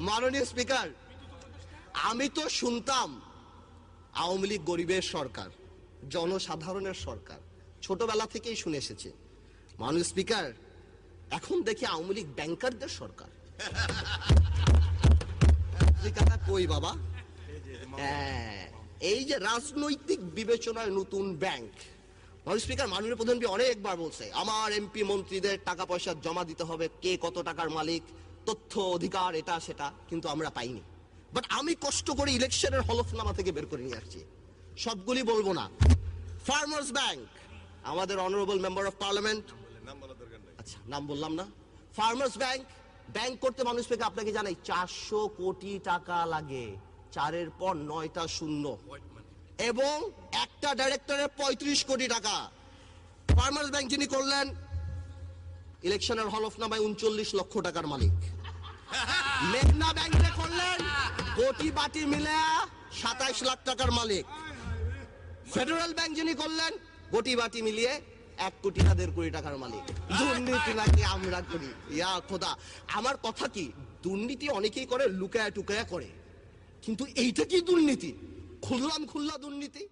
মাননীয় স্পিকার, আমি তো শুনতাম আওয়ামী লীগ গরিবের সরকার, জনসাধারণের সরকার, ছোটবেলা থেকেই শুনে এসেছি। মাননীয় স্পিকার, এখন দেখি আওয়ামী লীগ ব্যাংকারদের সরকার। কই বাবা? এই যে রাজনৈতিক বিবেচনায় নতুন ব্যাংক। মাননীয় স্পিকার, মাননীয় প্রধানমন্ত্রী অনেকবার বলছে আমার এমপি মন্ত্রীদের টাকা পয়সা জমা দিতে হবে, কে কত টাকার মালিক, তথ্য অধিকার, এটা সেটা, কিন্তু আমরা পাইনি। বাট আমি কষ্ট করে ইলেকশনের হলফনামা থেকে বের করে নিয়ে আসছি, সবগুলি বলবো না। ফার্মার্স ব্যাংক, আমাদের অনারেবল মেম্বার অফ পার্লামেন্ট, আচ্ছা নাম বললাম না। ফার্মার্স ব্যাংক ব্যাংক করতে মানুষ থেকে আপনাকে জানাই 400 কোটি টাকা লাগে, 4-এর পর 9টা শূন্য, এবং একটা ডাইরেক্টরের 35 কোটি টাকা। ফার্মার্স ব্যাংক যিনি করলেন, ইলেকশনের হলফনামায় 39 লক্ষ টাকার মালিক। মেঘনা ব্যাংকে করলেন, কোটি বাটি মিলে 27 লাখ টাকার মালিক। ফেডারেল ব্যাংক যিনি করলেন, কোটি বাটি মিলিয়ে 1 কোটি 1.5 কোটি টাকার মালিক। দুর্নীতি নাকি আমরা করি? ইয়া খোদা, আমার কথা কি, দুর্নীতি অনেকেই করে, লুকায়া টুকায়া করে, কিন্তু এইটা কি দুর্নীতি? খুললা দুর্নীতি।